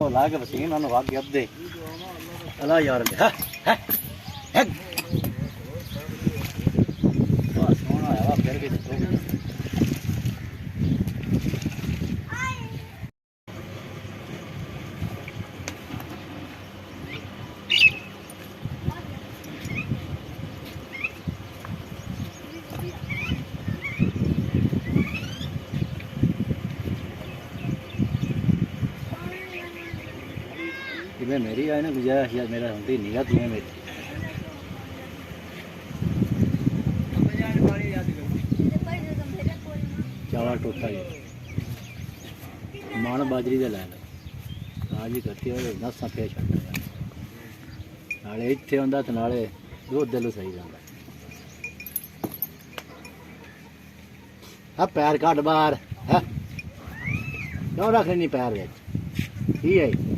ला के वसीम ना वाग गया दे अल्लाह यार है है वाह सोना है वाह फिर के मैं मेरी आए ना गुजारिश यार मेरा होती निगाह थी मेरी चावल टोटा ही मान बाजरी का लै लो आज ही करती है नसा फिर छड़ नाले इतने आता तो नाले दुध दिल सही जाता हाँ पैर कट बाहर है क्यों रख लेनी पैर ठीक है।